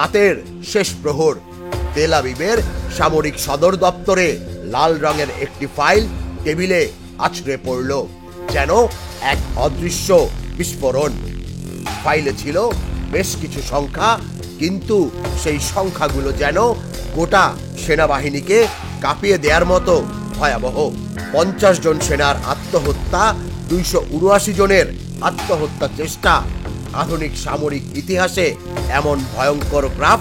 রাতের শেষ প্রহর তেল আবিবের সামরিক সদর দপ্তরে লাল রঙের একটি ফাইল টেবিলে আছড়ে পড়ল, যেন এক অদৃশ্য বিস্ফোরণ। ফাইলে ছিল বেশ কিছু সংখ্যা, কিন্তু সেই সংখ্যাগুলো যেন গোটা সেনাবাহিনীকে কাঁপিয়ে দেওয়ার মতো ভয়াবহ। 50 জন সেনার আত্মহত্যা, 279 জনের আত্মহত্যা চেষ্টা। আধুনিক সামরিক ইতিহাসে এমন ভয়ঙ্কর গ্রাফ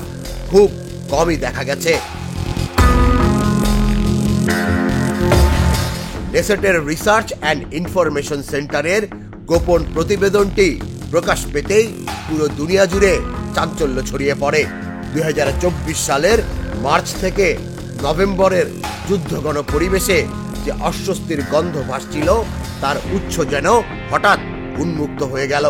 খুব কমই দেখা গেছে। নেসেটের রিসার্চ অ্যান্ড ইনফরমেশন সেন্টারের গোপন প্রতিবেদনটি প্রকাশ পেতেই পুরো দুনিয়া জুড়ে চাঞ্চল্য ছড়িয়ে পড়ে। 2024 সালের মার্চ থেকে নভেম্বরের যুদ্ধঘন পরিবেশে যে অস্বস্তির গন্ধ ভাসছিল, তার উৎস যেন হঠাৎ উন্মুক্ত হয়ে গেল।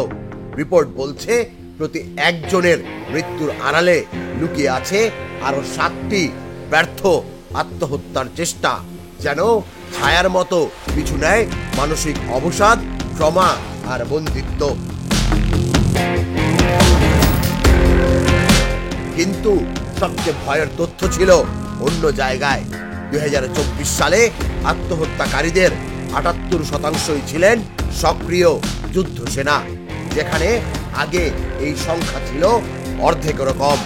রিপোর্ট বলছে প্রতি একজনের মৃত্যুর আড়ালে লুকিয়ে আছে আরো 7টি ব্যর্থ আত্মহত্যার চেষ্টা, যেন ছায়ার মতো পিছু নেয় মানসিক অবসাদ, ট্রমা আর বন্দিত্ব। কিন্তু সবচেয়ে ভয়ের তথ্য ছিল অন্য জায়গায়। 2024 সালে আত্মহত্যাকারীদের 78% ছিলেন সক্রিয় যুদ্ধ সেনা, যেখানে আগে এই সংখ্যা ছিল অর্ধেকেরও কম।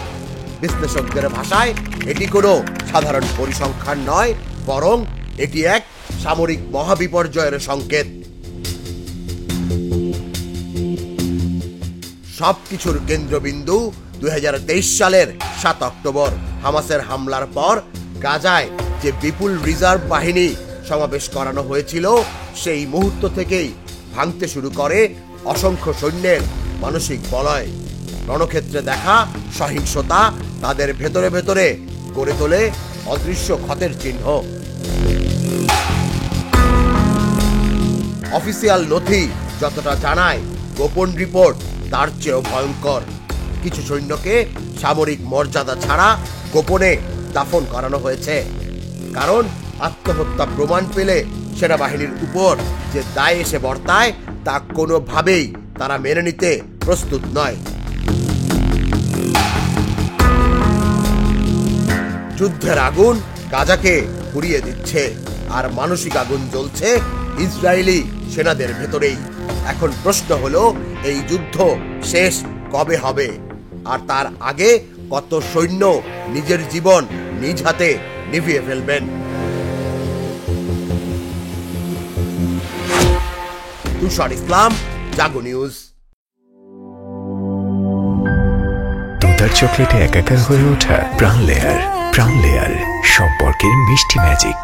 বিশ্লেষকদের ভাষায় এটি কোনো সাধারণ পরিসংখ্যান নয়, বরং এটি এক সামরিক মহাবিপর্যয়ের সংকেত। সবকিছুর কেন্দ্রবিন্দু 2023 সালের 7 অক্টোবর হামাসের হামলার পর গাজায় যে বিপুল রিজার্ভ বাহিনী সমাবেশ করানো হয়েছিল, সেই মুহূর্ত থেকেই ভাঙতে শুরু করে অসংখ্য সৈন্যের মানসিক বলয়। রণক্ষেত্রে দেখা সহিংসতা তাদের ভেতরে ভেতরে গড়ে তোলে অদৃশ্য ক্ষতের চিহ্ন। অফিসিয়াল নথি যতটা জানায়, গোপন রিপোর্ট তার চেয়েও ভয়ঙ্কর। কিছু সৈন্যকে সামরিক মর্যাদা ছাড়া গোপনে দাফন করানো হয়েছে, কারণ আত্মহত্যা প্রমাণ পেলে সেনাবাহিনীর উপর যে দায় এসে বর্তায়, তা কোনোভাবেই তারা মেনে নিতে প্রস্তুত নয়। যুদ্ধের আগুন গাজাকে পুড়িয়ে দিচ্ছে, আর মানসিক আগুন জ্বলছে ইসরায়েলি সেনাদের ভেতরেই। এখন প্রশ্ন হলো, এই যুদ্ধ শেষ কবে হবে, আর তার আগে কত সৈন্য নিজের জীবন নিজ হাতে নিভিয়ে ফেলবেন? তুষার ইসলাম, জাগো নিউজ। দুধার চকলেটে একাকার হয়ে ওঠা প্রাণ লেয়ার, সম্পর্কের মিষ্টি ম্যাজিক।